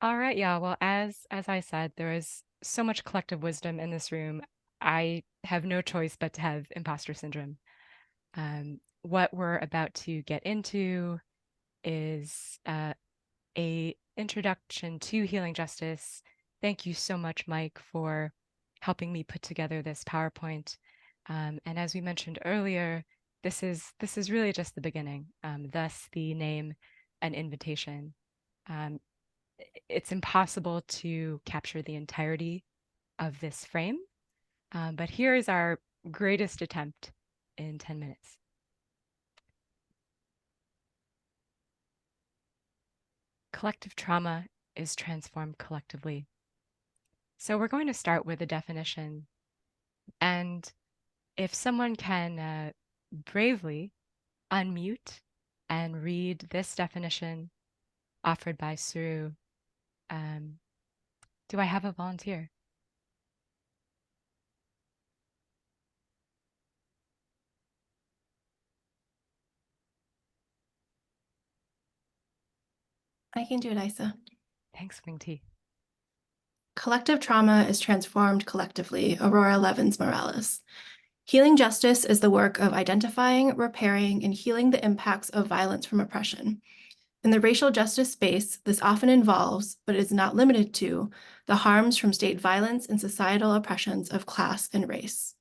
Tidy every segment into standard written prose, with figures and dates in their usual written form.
All right, yeah. Well, as I said, there is so much collective wisdom in this room. I have no choice but to have imposter syndrome. What we're about to get into is a introduction to healing justice. Thank you so much, Mike, for helping me put together this PowerPoint. And as we mentioned earlier, this is really just the beginning. Thus, the name and invitation. Um, it's impossible to capture the entirety of this frame, but here is our greatest attempt in 10 minutes. Collective trauma is transformed collectively. So we're going to start with a definition. And if someone can bravely unmute and read this definition offered by Tsuru, um, do I have a volunteer? I can do it, Isa. Thanks, Wing T. Collective trauma is transformed collectively, Aurora Levins Morales. Healing justice is the work of identifying, repairing, and healing the impacts of violence from oppression. In the racial justice space, this often involves, but is not limited to, the harms from state violence and societal oppressions of class and race.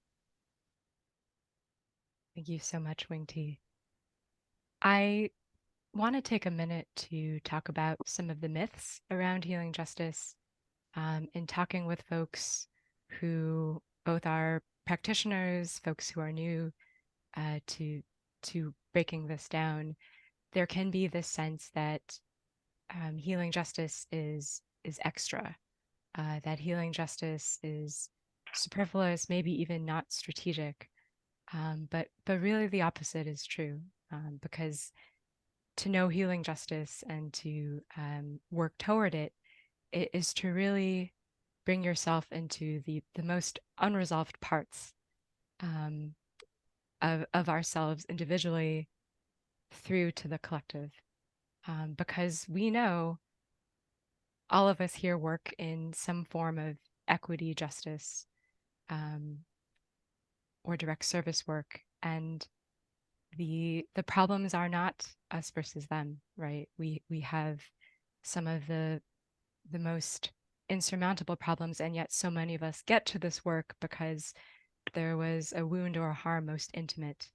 Thank you so much, Wing T. I want to take a minute to talk about some of the myths around healing justice in talking with folks who both are practitioners, folks who are new to breaking this down. There can be this sense that healing justice is extra, that healing justice is superfluous, maybe even not strategic. But really the opposite is true, because to know healing justice and to work toward it is to really bring yourself into the most unresolved parts um, of ourselves individually through to the collective. Because we know all of us here work in some form of equity, justice, um, or direct service work. And the problems are not us versus them, right? We have some of the most insurmountable problems, and yet so many of us get to this work because there was a wound or a harm most intimate.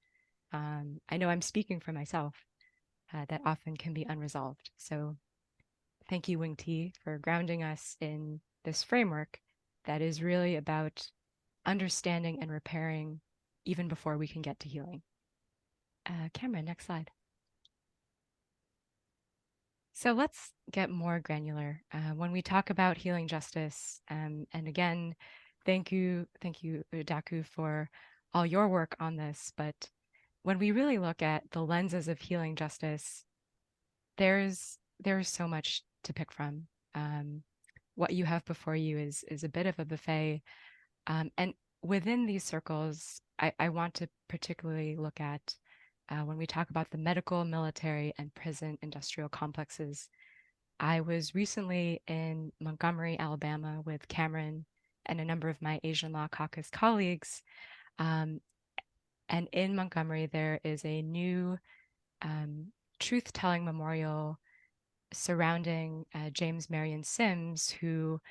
I know I'm speaking for myself, that often can be unresolved. So thank you, Wing T, for grounding us in this framework that is really about understanding and repairing even before we can get to healing. Cameron, next slide. So let's get more granular. When we talk about healing justice, and again, thank you, Daku, for all your work on this. But when we really look at the lenses of healing justice, there's so much to pick from. What you have before you is a bit of a buffet, and within these circles, I want to particularly look at when we talk about the medical, military, and prison industrial complexes. I was recently in Montgomery, Alabama, with Cameron and a number of my Asian Law Caucus colleagues. Um, and in Montgomery, there is a new truth telling memorial surrounding James Marion Sims, who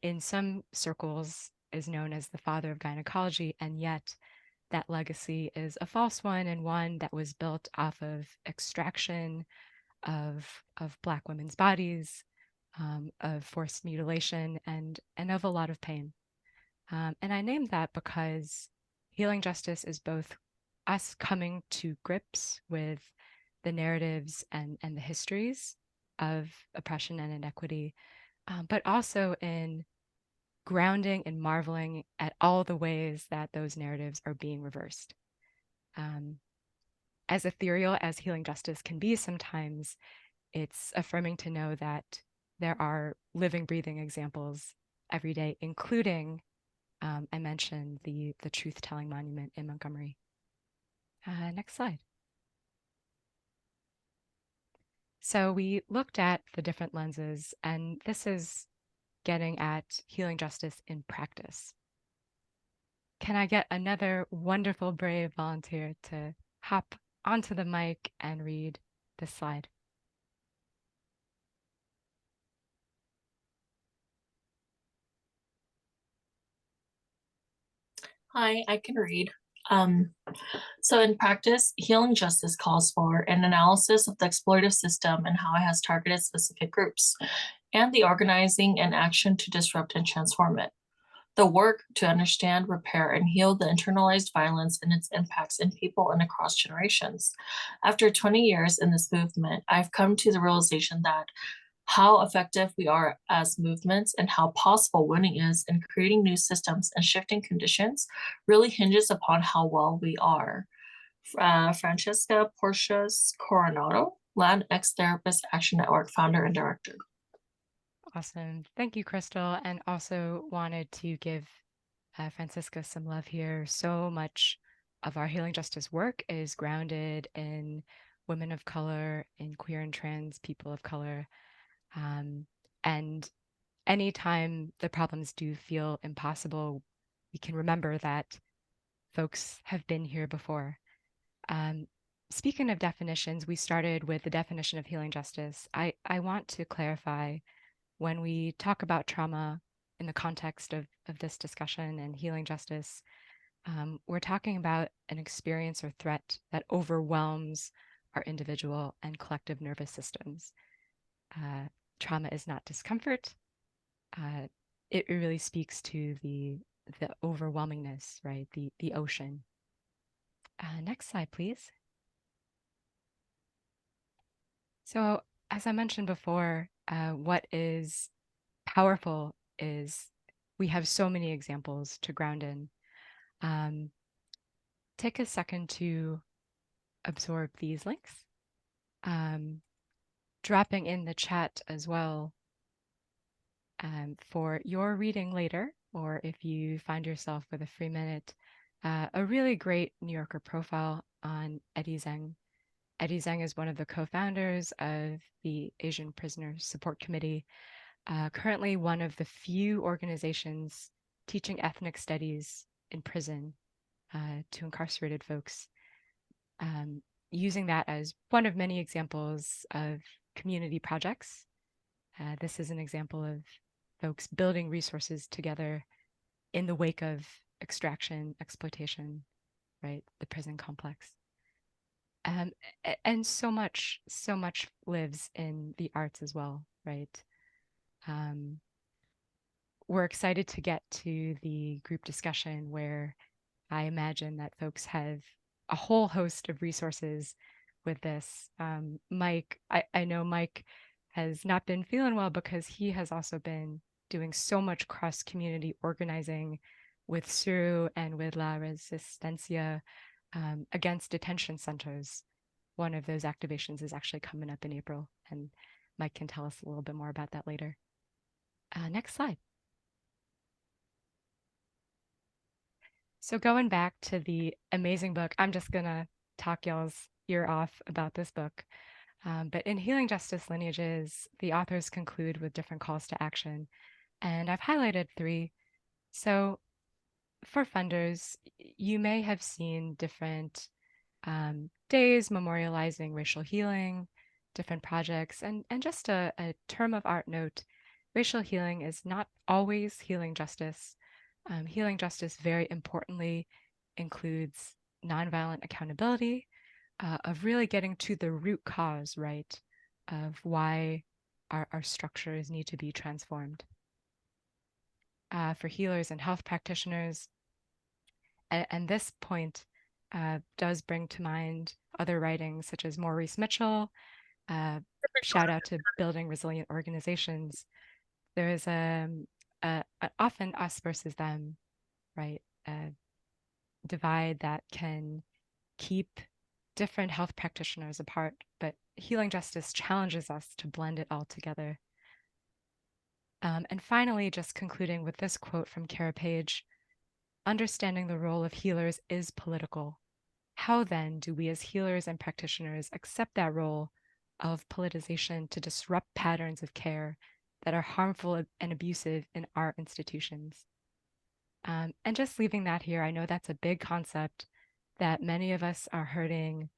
in some circles is known as the father of gynecology, and yet that legacy is a false one, and one that was built off of extraction of Black women's bodies, of forced mutilation, and of a lot of pain. And I named that because healing justice is both us coming to grips with the narratives and the histories of oppression and inequity, but also in grounding and marveling at all the ways that those narratives are being reversed. Um, as ethereal as healing justice can be sometimes, it's affirming to know that there are living, breathing examples every day, including, I mentioned the truth telling monument in Montgomery. Next slide. So we looked at the different lenses, and this is getting at healing justice in practice. Can I get another wonderful, brave volunteer to hop onto the mic and read this slide? Hi, I can read. Um, so in practice, healing justice calls for an analysis of the exploitative system and how it has targeted specific groups, and the organizing and action to disrupt and transform it. The work to understand, repair, and heal the internalized violence and its impacts in people and across generations. After 20 years in this movement, I've come to the realization that how effective we are as movements and how possible winning is in creating new systems and shifting conditions really hinges upon how well we are. Francesca Porcia's Coronado, Land Ex Therapist Action Network founder and director. Awesome. Thank you, Crystal. And also wanted to give Francisca some love here. So much of our healing justice work is grounded in women of color, in queer and trans people of color. And anytime the problems do feel impossible, we can remember that folks have been here before. Speaking of definitions, we started with the definition of healing justice. I want to clarify when we talk about trauma in the context of this discussion and healing justice, we're talking about an experience or threat that overwhelms our individual and collective nervous systems. Trauma is not discomfort. It really speaks to the overwhelmingness, right? The ocean. Next slide, please. So, as I mentioned before, what is powerful is we have so many examples to ground in. Take a second to absorb these links. Dropping in the chat as well for your reading later, or if you find yourself with a free minute, a really great New Yorker profile on Eddie Zheng. Eddie Zheng is one of the co-founders of the Asian Prisoners Support Committee, currently one of the few organizations teaching ethnic studies in prison to incarcerated folks, using that as one of many examples of community projects. This is an example of folks building resources together in the wake of extraction, exploitation, right? The prison complex. And so much lives in the arts as well, right? We're excited to get to the group discussion where I imagine that folks have a whole host of resources with this. Mike, I know Mike has not been feeling well because he has also been doing so much cross-community organizing with Tsuru and with La Resistencia against detention centers. One of those activations is actually coming up in April, and Mike can tell us a little bit more about that later. Next slide. So going back to the amazing book, I'm just gonna talk y'all's ear off about this book. But in Healing Justice Lineages, the authors conclude with different calls to action. And I've highlighted 3. So for funders, you may have seen different days memorializing racial healing, different projects, and just a term of art note, racial healing is not always healing justice. Healing justice very importantly includes nonviolent accountability, of really getting to the root cause, right, of why our structures need to be transformed. For healers and health practitioners, and this point does bring to mind other writings such as Maurice Mitchell, shout out to Building Resilient Organizations. There is often us versus them, right? Divide that can keep different health practitioners apart, but healing justice challenges us to blend it all together. And finally, just concluding with this quote from Kara Page, understanding the role of healers is political. How then do we as healers and practitioners accept that role of politicization to disrupt patterns of care that are harmful and abusive in our institutions. And just leaving that here, I know that's a big concept that many of us are hurting,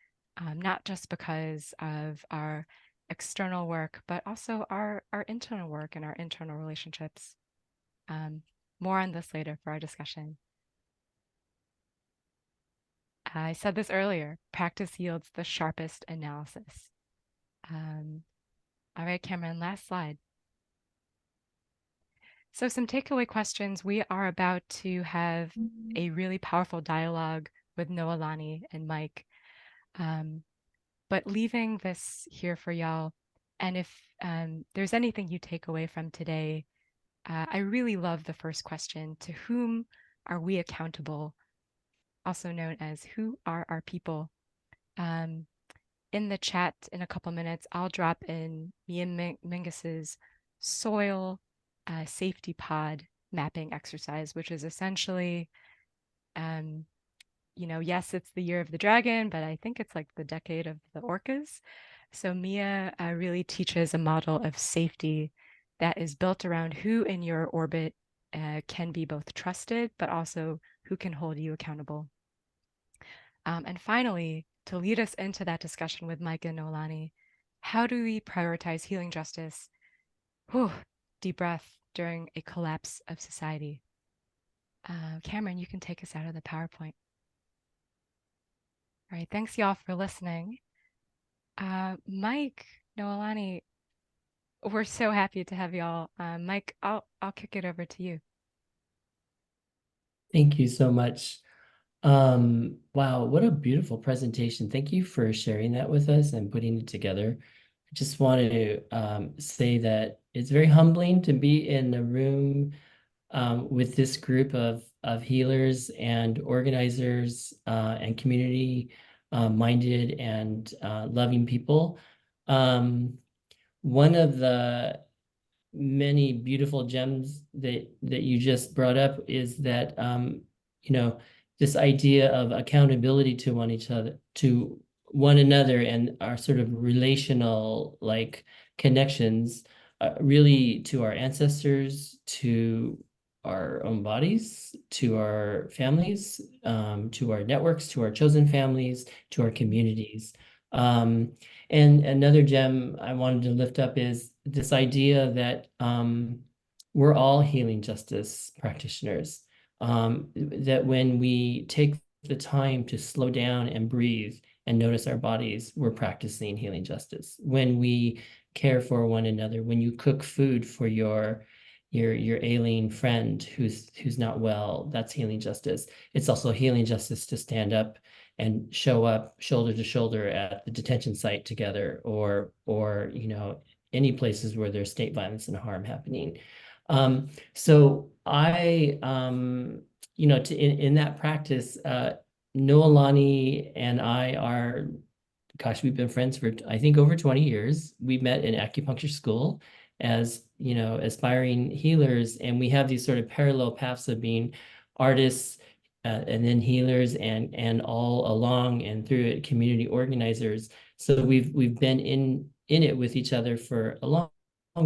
not just because of our external work, but also our internal work and our internal relationships. More on this later for our discussion. I said this earlier, practice yields the sharpest analysis. All right, Cameron, last slide. So some takeaway questions. We are about to have a really powerful dialogue with Noelani and Mike. But leaving this here for y'all, and if there's anything you take away from today, I really love the first question: to whom are we accountable? Also known as who are our people? In the chat in a couple minutes, I'll drop in Mia Mingus's soil safety pod mapping exercise, which is essentially, yes, it's the year of the dragon, but I think it's like the decade of the orcas. So Mia really teaches a model of safety that is built around who in your orbit can be both trusted, but also who can hold you accountable. And finally, to lead us into that discussion with Mike and Noelani, how do we prioritize healing justice? Deep breath during a collapse of society. Cameron, you can take us out of the PowerPoint. All right, thanks y'all for listening. Mike, Noelani, we're so happy to have y'all. Mike, I'll kick it over to you. Thank you so much. Wow, what a beautiful presentation. Thank you for sharing that with us and putting it together. I just wanted to say that it's very humbling to be in a room with this group of healers and organizers and community minded and loving people. One of the many beautiful gems that you just brought up is that this idea of accountability to one another and our sort of relational connections really to our ancestors, to our own bodies, to our families, to our networks, to our chosen families, to our communities. And another gem I wanted to lift up is this idea that we're all healing justice practitioners. That when we take the time to slow down and breathe and notice our bodies, we're practicing healing justice. When we care for one another, when you cook food for your ailing friend who's not well, that's healing justice. It's also healing justice to stand up and show up shoulder to shoulder at the detention site together, or any places where there's state violence and harm happening. So I, in that practice, Noelani and I are, we've been friends for, I think, over 20 years. We met in acupuncture school as, aspiring healers, and we have these sort of parallel paths of being artists and then healers and all along and through it community organizers. So we've been in it with each other for a long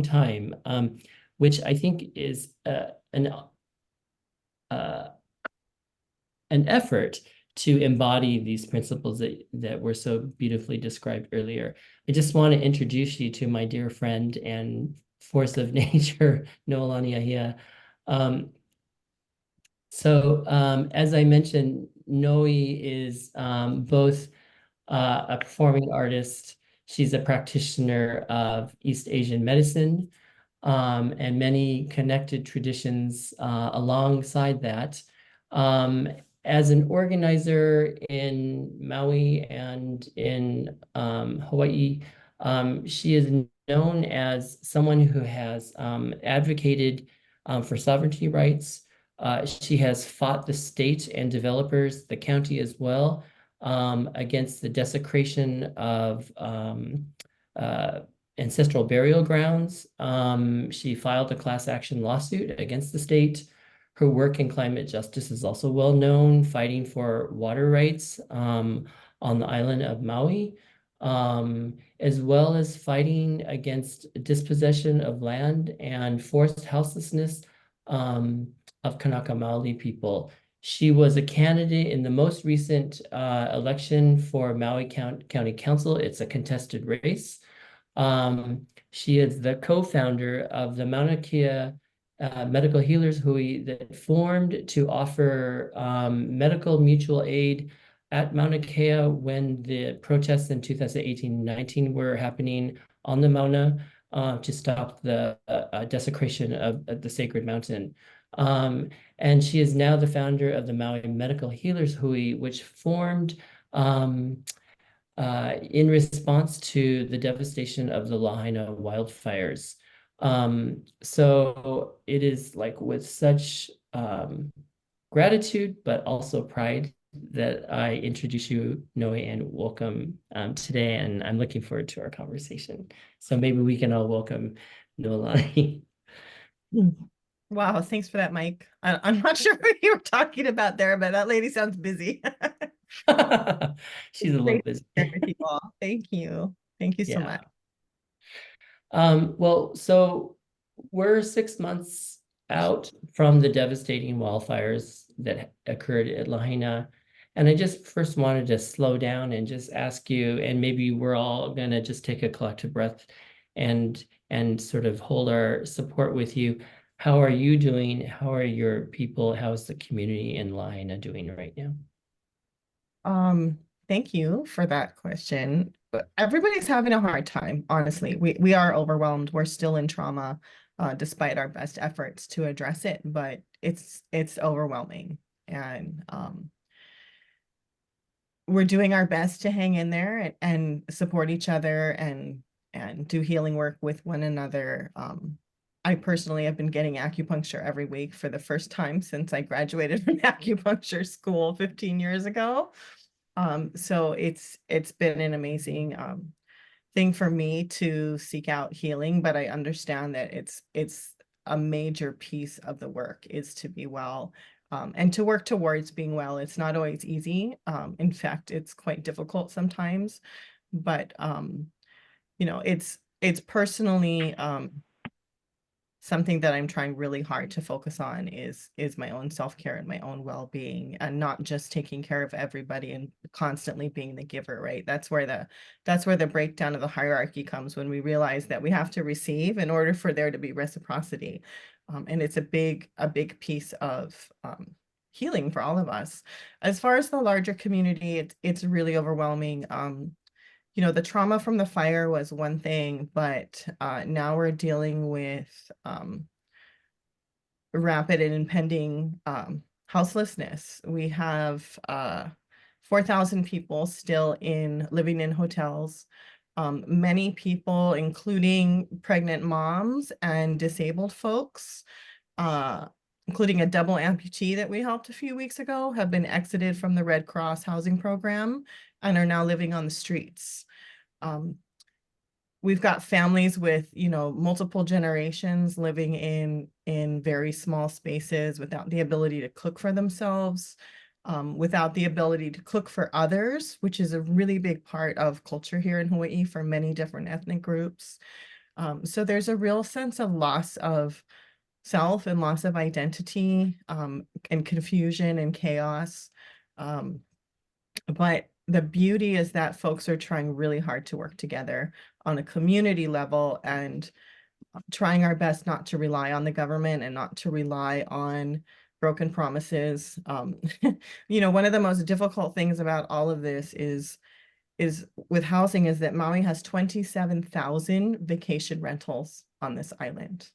time, which I think is an effort to embody these principles that were so beautifully described earlier. I just want to introduce you to my dear friend and force of nature, Noelani Ahia. As I mentioned, Noe is both a performing artist. She's a practitioner of East Asian medicine and many connected traditions alongside that. As an organizer in Maui and in Hawaii, she is known as someone who has advocated for sovereignty rights. She has fought the state and developers, the county as well, against the desecration of ancestral burial grounds. She filed a class action lawsuit against the state. Her work in climate justice is also well known, fighting for water rights on the island of Maui. as well as fighting against dispossession of land and forced houselessness of Kānaka Maoli people. She was a candidate in the most recent election for Maui County Council. It's a contested race. She is the co-founder of the Mauna Kea Medical Healers Hui that formed to offer medical mutual aid at Mauna Kea when the protests in 2018-19 were happening on the Mauna to stop the desecration of the sacred mountain. And she is now the founder of the Maui Medical Healers Hui, which formed in response to the devastation of the Lahaina wildfires. So it is like with such gratitude, but also pride that I introduce you, Noe, and welcome today. And I'm looking forward to our conversation. So maybe we can all welcome Noelani. Wow, thanks for that, Mike. I'm not sure what you were talking about there, but that lady sounds busy. She's a little busy. With you all. Thank you. Thank you so much. Well, so we're 6 months out from the devastating wildfires that occurred at Lahaina. And I just first wanted to slow down and just ask you, and maybe we're all gonna just take a collective breath and sort of hold our support with you. How are you doing? How are your people? How is the community in Lahaina doing right now? Thank you for that question. But everybody's having a hard time, honestly. We are overwhelmed. We're still in trauma, despite our best efforts to address it, but it's overwhelming. And we're doing our best to hang in there and support each other and do healing work with one another. I personally have been getting acupuncture every week for the first time since I graduated from acupuncture school 15 years ago. So it's been an amazing thing for me to seek out healing, but I understand that it's a major piece of the work is to be well and to work towards being well. It's not always easy. In fact, it's quite difficult sometimes, but you know, it's personally something that I'm trying really hard to focus on is my own self-care and my own well-being, and not just taking care of everybody and constantly being the giver, right? That's where the breakdown of the hierarchy comes, when we realize that we have to receive in order for there to be reciprocity. And it's a big piece of healing for all of us. As far as the larger community, it's really overwhelming. You know, the trauma from the fire was one thing, but now we're dealing with rapid and impending houselessness. We have 4,000 people still living in hotels. Many people, including pregnant moms and disabled folks, including a double amputee that we helped a few weeks ago, have been exited from the Red Cross housing program and are now living on the streets. We've got families with, you know, multiple generations living in very small spaces without the ability to cook for themselves, without the ability to cook for others, which is a really big part of culture here in Hawaii for many different ethnic groups. So there's a real sense of loss of self and loss of identity, and confusion and chaos. But the beauty is that folks are trying really hard to work together on a community level and trying our best not to rely on the government and not to rely on broken promises. You know, one of the most difficult things about all of this is with housing is that Maui has 27,000 vacation rentals on this island.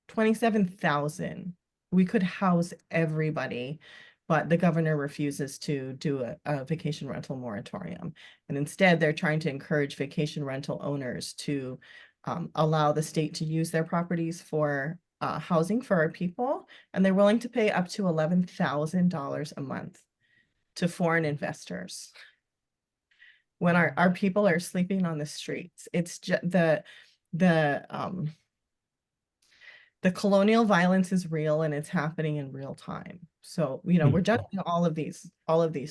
27,000. We could house everybody, but the governor refuses to do a vacation rental moratorium. And instead, they're trying to encourage vacation rental owners to allow the state to use their properties for housing for our people. And they're willing to pay up to $11,000 a month to foreign investors when our people are sleeping on the streets. It's just the colonial violence is real and it's happening in real time. So, you know, we're juggling all of these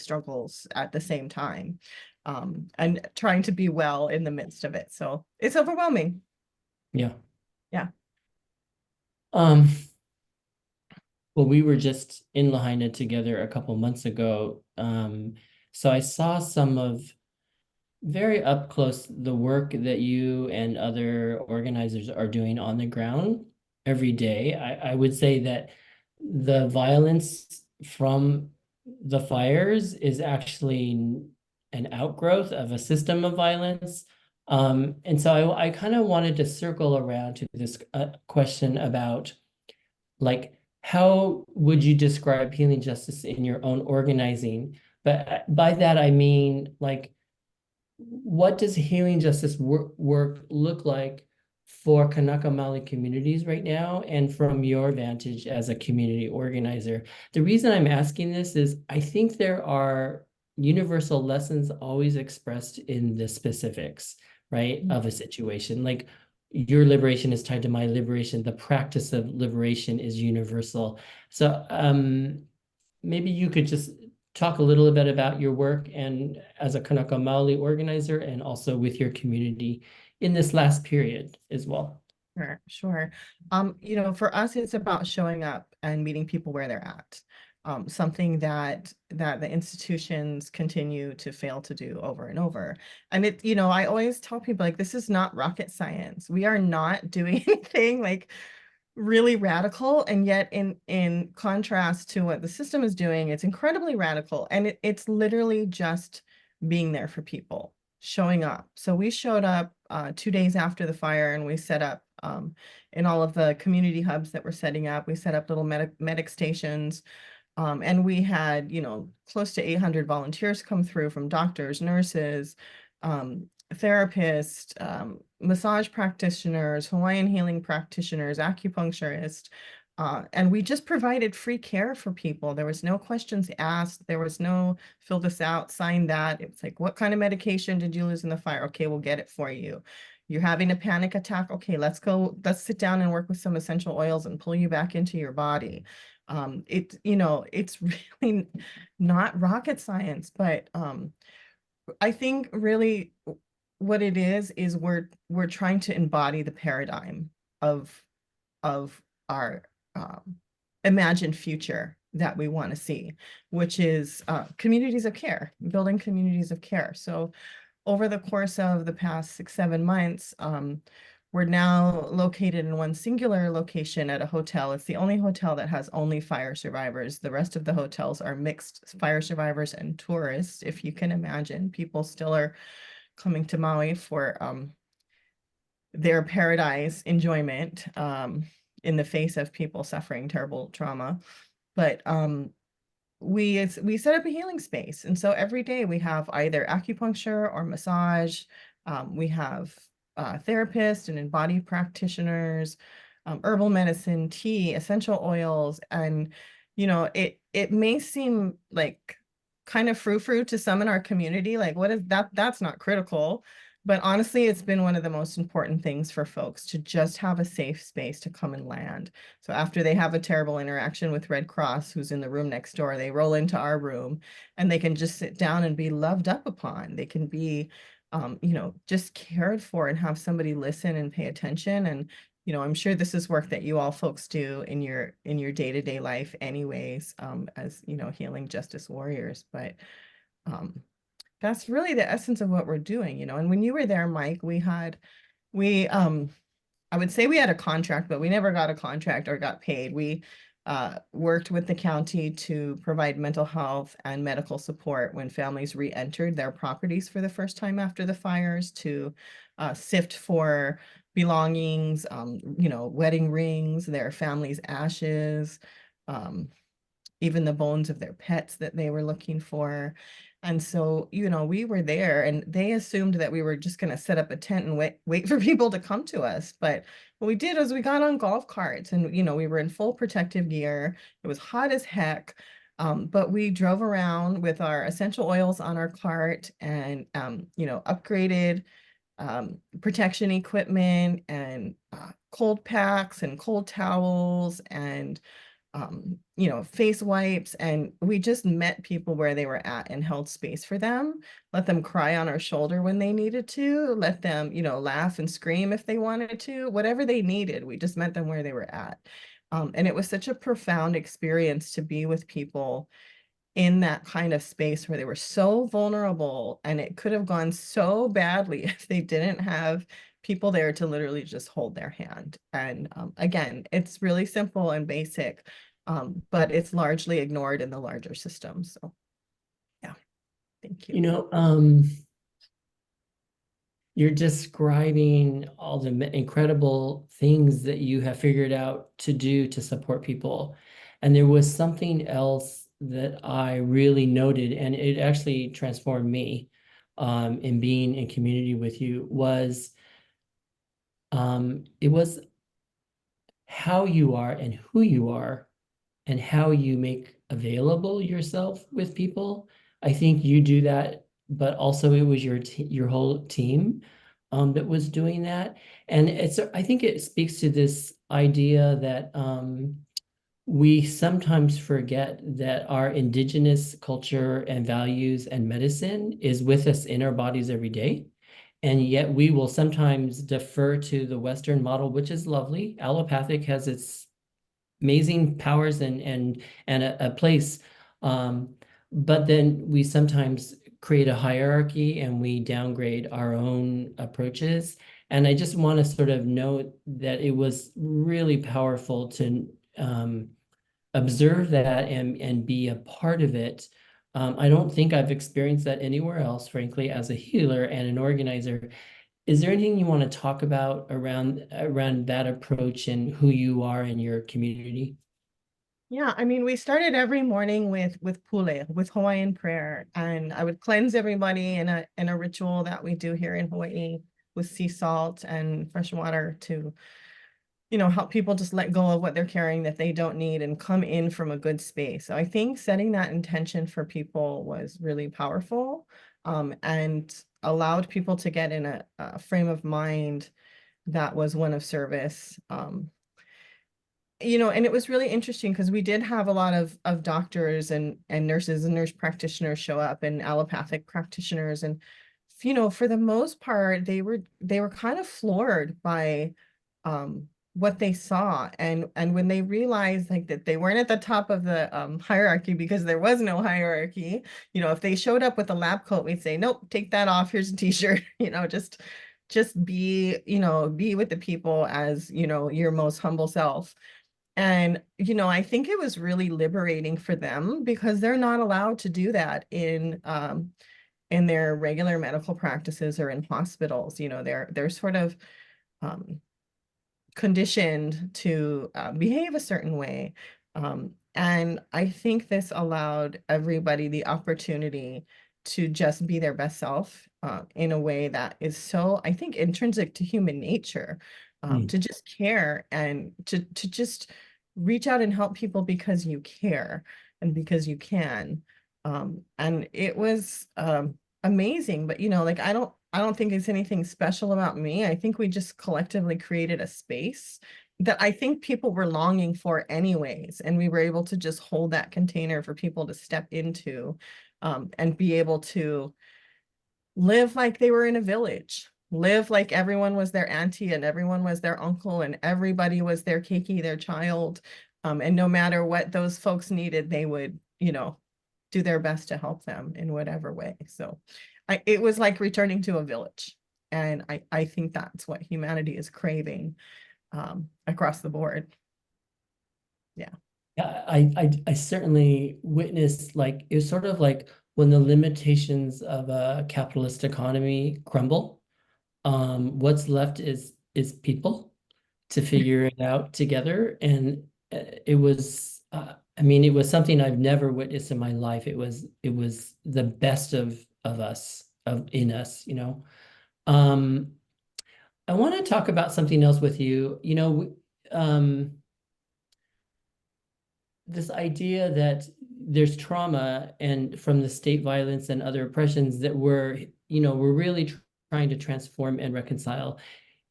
struggles at the same time. and trying to be well in the midst of it. So it's overwhelming. Yeah. Yeah. Well, we were just in Lahaina together a couple months ago. So I saw some of very up close the work that you and other organizers are doing on the ground every day. I would say that the violence from the fires is actually an outgrowth of a system of violence. And so I kind of wanted to circle around to this question about, like, how would you describe healing justice in your own organizing? But by that, I mean, like, what does healing justice work look like for Kānaka Maoli communities right now, and from your vantage as a community organizer? The reason I'm asking this is I think there are universal lessons always expressed in the specifics, right, of a situation. Like, your liberation is tied to my liberation. The practice of liberation is universal. So maybe you could just talk a little bit about your work and as a Kānaka Maoli organizer, and also with your community in this last period as well. Sure, sure. You know, for us, it's about showing up and meeting people where they're at. Something that the institutions continue to fail to do over and over. And it, you know, I always tell people, like, this is not rocket science. We are not doing anything like really radical, and yet in contrast to what the system is doing, it's incredibly radical, and it's literally just being there for people, showing up. So we showed up 2 days after the fire, and we set up in all of the community hubs that we're setting up. We set up little medic stations, and we had, you know, close to 800 volunteers come through, from doctors, nurses, therapists, massage practitioners, Hawaiian healing practitioners, acupuncturists, and we just provided free care for people. There was no questions asked. There was no fill this out, sign that. It's like, what kind of medication did you lose in the fire? Okay, we'll get it for you. You're having a panic attack. Okay, let's sit down and work with some essential oils and pull you back into your body. You know, it's really not rocket science, but I think really what it is we're trying to embody the paradigm of our imagined future that we want to see, which is communities of care, building communities of care. So over the course of the past 6-7 months, we're now located in one singular location at a hotel. It's the only hotel that has only fire survivors. The rest of the hotels are mixed fire survivors and tourists. If you can imagine, people still are coming to Maui for their paradise enjoyment in the face of people suffering terrible trauma. But we set up a healing space. And so every day we have either acupuncture or massage. We have therapists and embodied practitioners, herbal medicine, tea, essential oils. And, you know, it may seem like kind of frou-frou to some in our community, like, what is that? That's not critical. But honestly, it's been one of the most important things for folks to just have a safe space to come and land. So after they have a terrible interaction with Red Cross, who's in the room next door, they roll into our room and they can just sit down and be loved up upon. They can be, you know, just cared for and have somebody listen and pay attention. And, you know, I'm sure this is work that you all folks do in your day-to-day life anyways, as, you know, healing justice warriors. But that's really the essence of what we're doing, you know. And when you were there, Mike, I would say we had a contract, but we never got a contract or got paid. We worked with the county to provide mental health and medical support when families re-entered their properties for the first time after the fires, to sift for belongings, you know, wedding rings, their family's ashes, even the bones of their pets that they were looking for. And so, you know, we were there and they assumed that we were just going to set up a tent and wait for people to come to us. But what we did was we got on golf carts and, you know, we were in full protective gear. It was hot as heck. But we drove around with our essential oils on our cart and, you know, upgraded protection equipment and cold packs and cold towels and you know, face wipes, and we just met people where they were at and held space for them, let them cry on our shoulder when they needed to, let them, you know, laugh and scream if they wanted to, whatever they needed, we just met them where they were at. And it was such a profound experience to be with people in that kind of space where they were so vulnerable, and it could have gone so badly if they didn't have people there to literally just hold their hand. And again, it's really simple and basic, but it's largely ignored in the larger system. So yeah, thank you. You know, you're describing all the incredible things that you have figured out to do to support people. And there was something else that I really noted, and it actually transformed me in being in community with you, was it was how you are and who you are and how you make available yourself with people. I think you do that, but also it was your whole team that was doing that. And I think it speaks to this idea that we sometimes forget that our Indigenous culture and values and medicine is with us in our bodies every day. And yet we will sometimes defer to the Western model, which is lovely. Allopathic has its amazing powers and a place. But then we sometimes create a hierarchy and we downgrade our own approaches. And I just want to sort of note that it was really powerful to observe that and be a part of it. I don't think I've experienced that anywhere else, frankly, as a healer and an organizer. Is there anything you want to talk about around that approach and who you are in your community? Yeah, I mean, we started every morning with pule, with Hawaiian prayer, and I would cleanse everybody in a ritual that we do here in Hawaii with sea salt and fresh water to, you know, help people just let go of what they're carrying that they don't need and come in from a good space. So I think setting that intention for people was really powerful, and allowed people to get in a frame of mind that was one of service. You know, and it was really interesting because we did have a lot of doctors and nurses and nurse practitioners show up, and allopathic practitioners, and you know, for the most part, they were kind of floored by what they saw, and when they realized like that they weren't at the top of the hierarchy, because there was no hierarchy. You know, if they showed up with a lab coat, we'd say, nope, take that off, here's a t-shirt. You know, just be, you know, be with the people as, you know, your most humble self. And, you know, I think it was really liberating for them because they're not allowed to do that in their regular medical practices or in hospitals. You know, they're sort of conditioned to behave a certain way. And I think this allowed everybody the opportunity to just be their best self in a way that is so, I think, intrinsic to human nature, to just care and to just reach out and help people because you care and because you can. And it was amazing, but you know, like I don't think it's anything special about me. I think we just collectively created a space that I think people were longing for anyways, and we were able to just hold that container for people to step into, and be able to live like they were in a village, live like everyone was their auntie and everyone was their uncle and everybody was their keiki, their child. And no matter what those folks needed, they would, you know, do their best to help them in whatever way. So it was like returning to a village. And I think that's what humanity is craving across the board. Yeah. Yeah, I certainly witnessed, like, it was sort of like when the limitations of a capitalist economy crumble, what's left is people to figure it out together. And it was, I mean, it was something I've never witnessed in my life. It was the best of us, in us, you know. I want to talk about something else with you. You know, this idea that there's trauma and from the state violence and other oppressions that we're really trying to transform and reconcile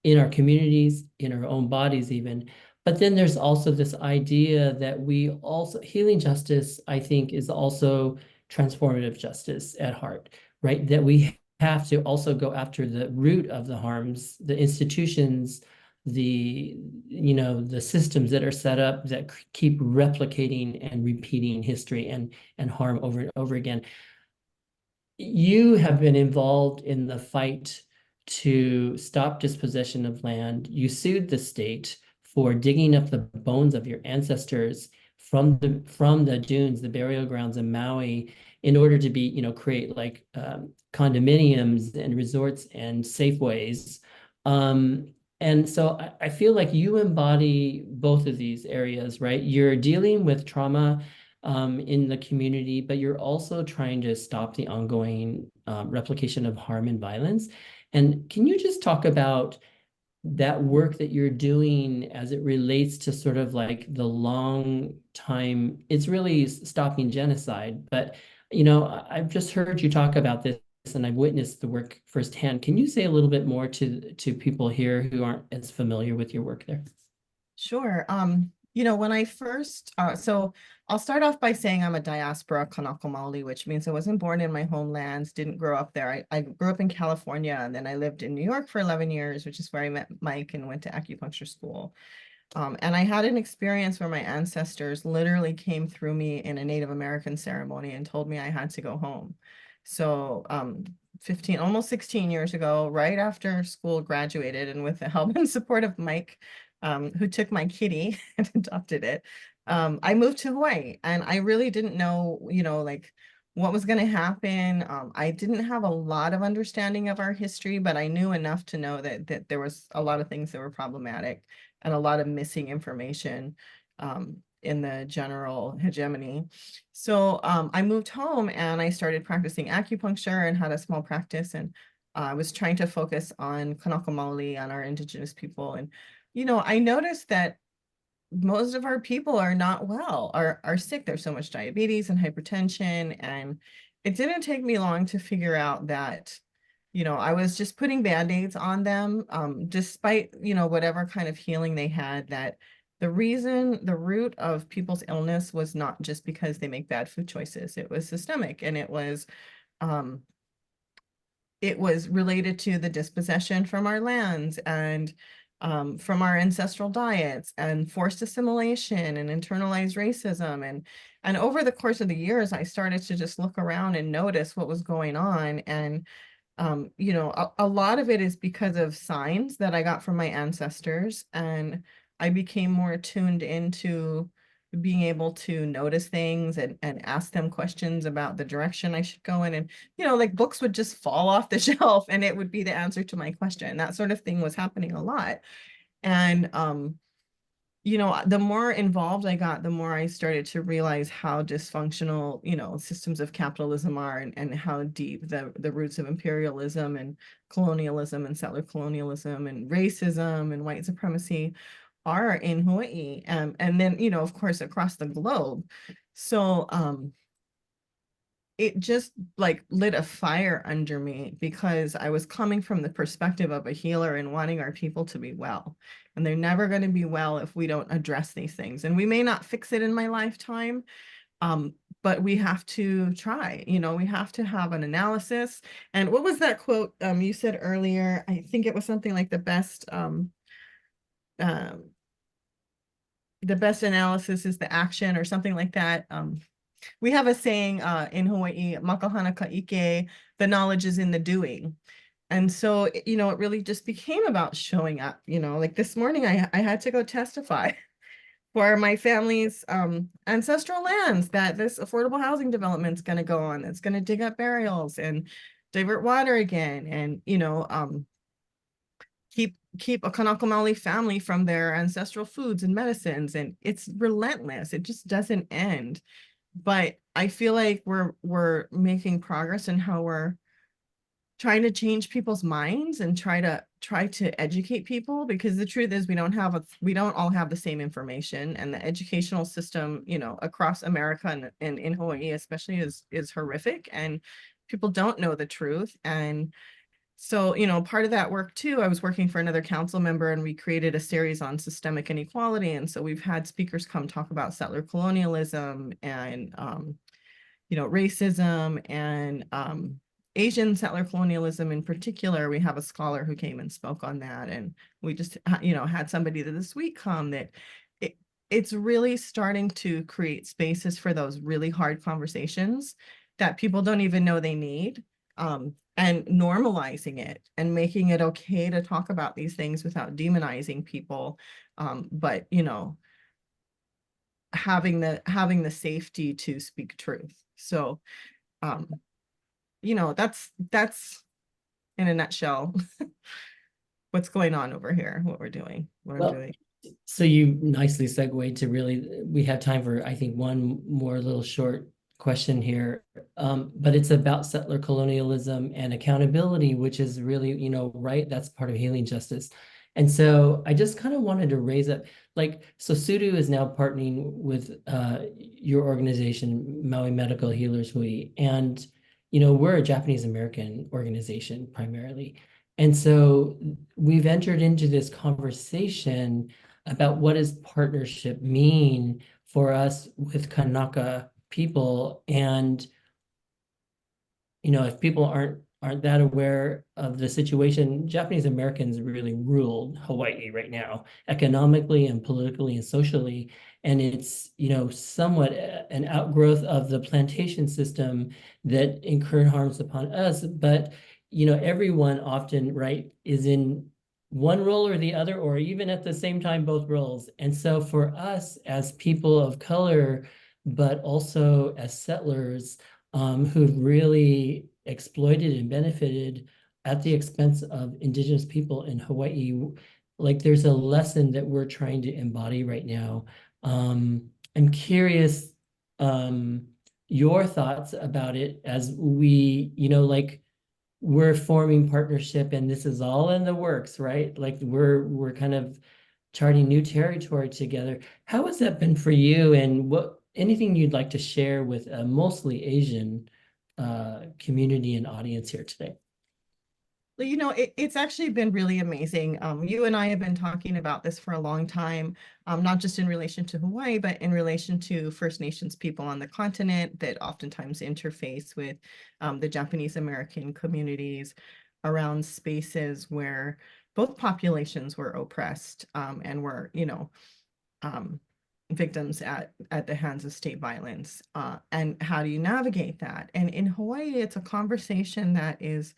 in our communities, in our own bodies even. But then there's also this idea that healing justice, I think, is also transformative justice at heart, right? That we have to also go after the root of the harms, the institutions, the systems that are set up that keep replicating and repeating history and harm over and over again. You have been involved in the fight to stop dispossession of land. You sued the state for digging up the bones of your ancestors from the dunes, the burial grounds in Maui, in order to create like condominiums and resorts and safeways. And so I feel like you embody both of these areas, right? You're dealing with trauma in the community, but you're also trying to stop the ongoing replication of harm and violence. And can you just talk about that work that you're doing as it relates to sort of like the long time? It's really stopping genocide, but I've just heard you talk about this and I've witnessed the work firsthand. Can you say a little bit more to people here who aren't as familiar with your work there? Sure. When I first, so I'll start off by saying I'm a diaspora Kānaka Maoli, which means I wasn't born in my homelands, didn't grow up there. I grew up in California, and then I lived in New York for 11 years, which is where I met Mike and went to acupuncture school. And I had an experience where my ancestors literally came through me in a Native American ceremony and told me I had to go home. So 15, almost 16 years ago, right after school graduated, and with the help and support of Mike, who took my kitty and adopted it, I moved to Hawaii, and I really didn't know, like what was going to happen. I didn't have a lot of understanding of our history, but I knew enough to know that there was a lot of things that were problematic and a lot of missing information in the general hegemony. So I moved home and I started practicing acupuncture and had a small practice, and I was trying to focus on Kānaka Maoli, on our Indigenous people. And I noticed that most of our people are not well, are sick. There's so much diabetes and hypertension. And it didn't take me long to figure out that, I was just putting Band-Aids on them, despite, whatever kind of healing they had, that the root of people's illness was not just because they make bad food choices. It was systemic, and it was related to the dispossession from our lands, and from our ancestral diets, and forced assimilation and internalized racism. And over the course of the years, I started to just look around and notice what was going on. And a lot of it is because of signs that I got from my ancestors, and I became more tuned into being able to notice things and ask them questions about the direction I should go in. And, like books would just fall off the shelf and it would be the answer to my question. That sort of thing was happening a lot. And, the more involved I got, the more I started to realize how dysfunctional, systems of capitalism are, and how deep the roots of imperialism and colonialism and settler colonialism and racism and white supremacy are in Hawaii, and then of course across the globe. So it just like lit a fire under me, because I was coming from the perspective of a healer and wanting our people to be well, and they're never going to be well if we don't address these things. And we may not fix it in my lifetime, but we have to try. We have to have an analysis. And what was that quote you said earlier? I think it was something like the best analysis is the action, or something like that. We have a saying in Hawaii, makahana ka ike, the knowledge is in the doing. And so, it really just became about showing up. Like this morning, I had to go testify for my family's ancestral lands that this affordable housing development is going to go on. It's going to dig up burials and divert water again, and keep a Kānaka Maoli family from their ancestral foods and medicines. And it's relentless. It just doesn't end. But I feel like we're making progress in how we're trying to change people's minds and try to educate people, because the truth is we don't all have the same information, and the educational system, across America and in Hawaii especially is horrific, and people don't know the truth. And So, you know, part of that work too, I was working for another council member and we created a series on systemic inequality. And so we've had speakers come talk about settler colonialism and, you know, racism and Asian settler colonialism in particular. We have a scholar who came and spoke on that. And we just, you know, had somebody this week come that it's really starting to create spaces for those really hard conversations that people don't even know they need. And normalizing it and making it okay to talk about these things without demonizing people. But, you know, having the safety to speak truth. So, you know, that's in a nutshell what's going on over here, what we're doing, what I'm doing. So you nicely segued to really, we have time for, I think, one more little short question here, but it's about settler colonialism and accountability, which is really, you know, right, that's part of healing justice. And so I just kind of wanted to raise up, like, so Tsuru is now partnering with your organization, Maui Medical Healers Hui, and, you know, we're a Japanese American organization primarily. And so we've entered into this conversation about what does partnership mean for us with Kānaka people. And, you know, if people aren't that aware of the situation, Japanese Americans really ruled Hawaii right now, economically and politically and socially. And it's, you know, somewhat an outgrowth of the plantation system that incurred harms upon us. But, you know, everyone often, right, is in one role or the other, or even at the same time, both roles. And so for us as people of color, but also as settlers who've really exploited and benefited at the expense of Indigenous people in Hawaii, like there's a lesson that we're trying to embody right now. I'm curious your thoughts about it as we, you know, like we're forming partnership and this is all in the works, right? Like we're kind of charting new territory together. How has that been for you, and what anything you'd like to share with a mostly Asian community and audience here today? Well, you know, it's actually been really amazing. You and I have been talking about this for a long time, not just in relation to Hawaii, but in relation to First Nations people on the continent that oftentimes interface with the Japanese American communities around spaces where both populations were oppressed and were, you know, victims at the hands of state violence. And how do you navigate that? And in Hawaii, it's a conversation that is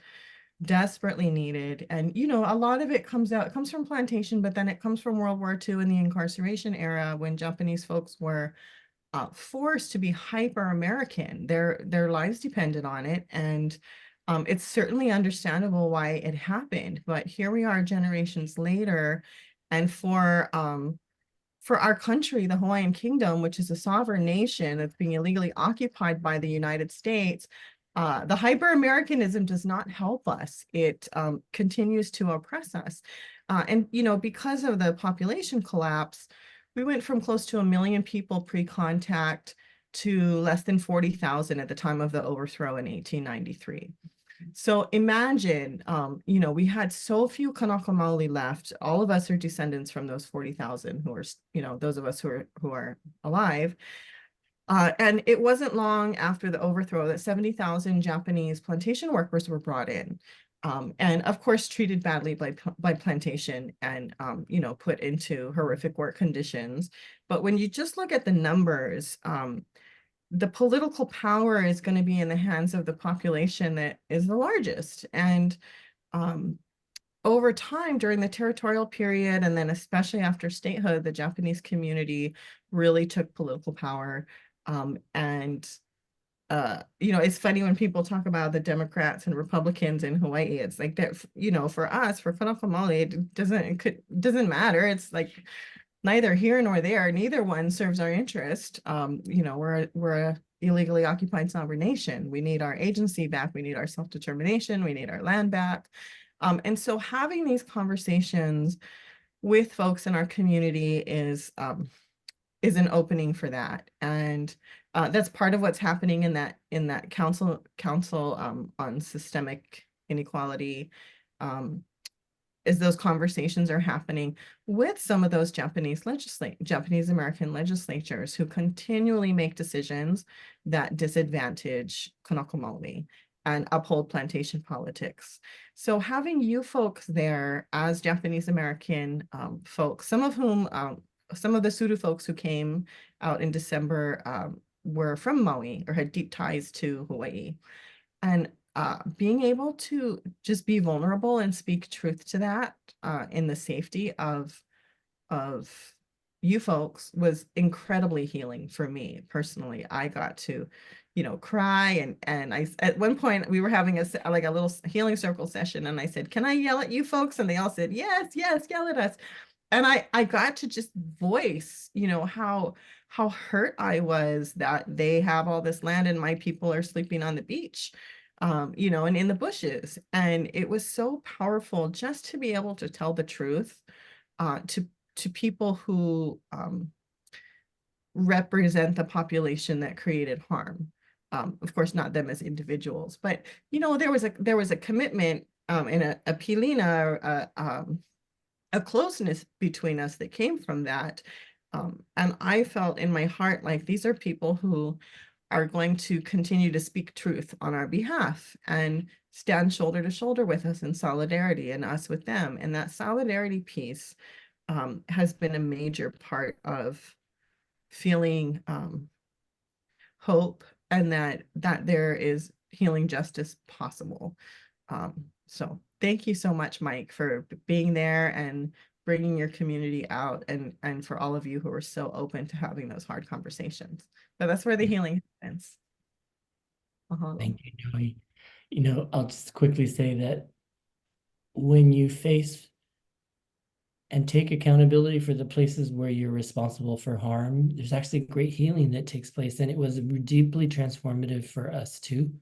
desperately needed. And, you know, a lot of it comes from plantation, but then it comes from World War II and the incarceration era when Japanese folks were forced to be hyper-American. Their lives depended on it. And it's certainly understandable why it happened. But here we are generations later. And for our country, the Hawaiian Kingdom, which is a sovereign nation that's being illegally occupied by the United States, the hyper-Americanism does not help us. It continues to oppress us. And, you know, because of the population collapse, we went from close to 1 million people pre-contact to less than 40,000 at the time of the overthrow in 1893. So imagine, you know, we had so few Kānaka Maoli left. All of us are descendants from those 40,000 who are, you know, those of us who are alive. And it wasn't long after the overthrow that 70,000 Japanese plantation workers were brought in. And of course, treated badly by plantation and, you know, put into horrific work conditions. But when you just look at the numbers, the political power is going to be in the hands of the population that is the largest. And over time, during the territorial period, and then especially after statehood, the Japanese community really took political power. And you know, it's funny when people talk about the Democrats and Republicans in Hawaii. It's like that, you know, for us, for Kānaka Maoli, it doesn't matter. It's like neither here nor there. Neither one serves our interest. You know, we're a illegally occupied sovereign nation. We need our agency back. We need our self-determination. We need our land back. And so having these conversations with folks in our community is an opening for that. And that's part of what's happening in that council on systemic inequality, as those conversations are happening with some of those Japanese American legislatures who continually make decisions that disadvantage Kānaka Maoli and uphold plantation politics. So having you folks there as Japanese American folks, some of the Tsuru folks who came out in December were from Maui or had deep ties to Hawaii. And being able to just be vulnerable and speak truth to that in the safety of you folks was incredibly healing for me personally. I got to, cry and I at one point we were having a little healing circle session, and I said, "Can I yell at you folks?" And they all said, "Yes, yes, yell at us." And I got to just voice, how hurt I was that they have all this land and my people are sleeping on the beach. And in the bushes. And it was so powerful just to be able to tell the truth to people who represent the population that created harm. Of course, not them as individuals, but there was a commitment and a pilina, a closeness between us that came from that. And I felt in my heart like these are people who are going to continue to speak truth on our behalf and stand shoulder to shoulder with us in solidarity, and us with them. And that solidarity piece has been a major part of feeling hope, and that there is healing justice possible. So thank you so much, Mike, for being there and bringing your community out, and for all of you who are so open to having those hard conversations. But that's where the healing happens. Thank you, Noe. I'll just quickly say that when you face and take accountability for the places where you're responsible for harm, there's actually great healing that takes place. And it was deeply transformative for us too.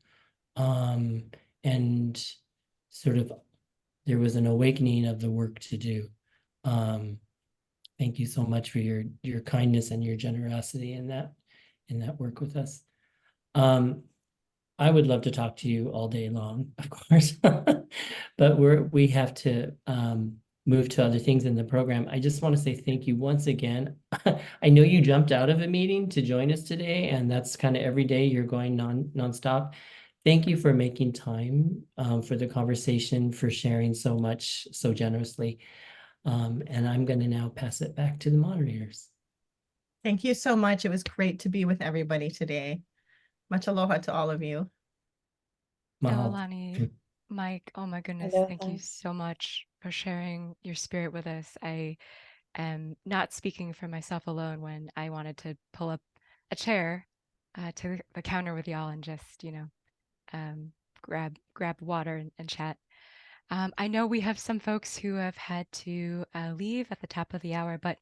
And sort of there was an awakening of the work to do. Thank you so much for your kindness and your generosity in that work with us. I would love to talk to you all day long, of course, but we have to move to other things in the program. I just want to say thank you once again. I know you jumped out of a meeting to join us today, and that's kind of every day you're going nonstop. Thank you for making time for the conversation, for sharing so much, so generously. And I'm going to now pass it back to the moderators. Thank you so much. It was great to be with everybody today. Much aloha to all of you. Noelani, Mike, oh my goodness, Aloha. thank you so much for sharing your spirit with us. I am not speaking for myself alone when I wanted to pull up a chair to the counter with y'all and just, grab water and chat. I know we have some folks who have had to leave at the top of the hour, but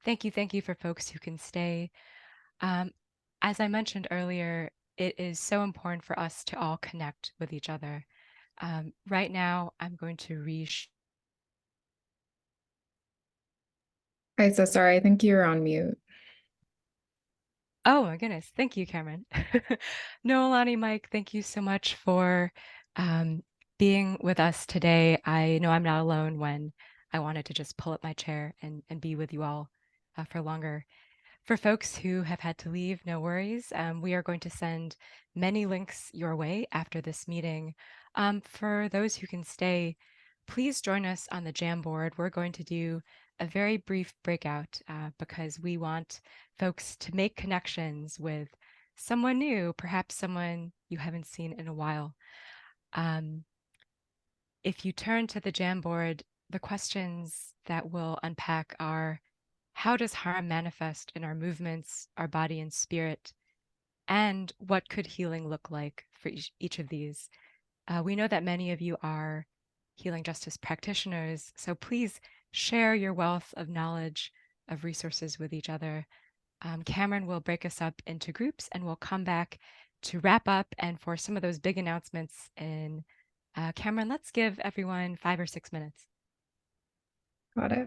thank you for folks who can stay. As I mentioned earlier, it is so important for us to all connect with each other. Right now, I'm going to Aisa, sorry, I think you're on mute. Oh my goodness. Thank you, Cameron. Noelani, Mike, thank you so much for being with us today. I know I'm not alone when I wanted to just pull up my chair and be with you all for longer. For folks who have had to leave, no worries. We are going to send many links your way after this meeting. For those who can stay, please join us on the Jamboard. We're going to do a very brief breakout because we want folks to make connections with someone new, perhaps someone you haven't seen in a while. If you turn to the Jamboard, the questions that we'll unpack are: how does harm manifest in our movements, our body and spirit? And what could healing look like for each of these? We know that many of you are healing justice practitioners, so please share your wealth of knowledge, of resources with each other. Cameron will break us up into groups and we'll come back to wrap up and for some of those big announcements in Cameron, let's give everyone 5 or 6 minutes. Got it.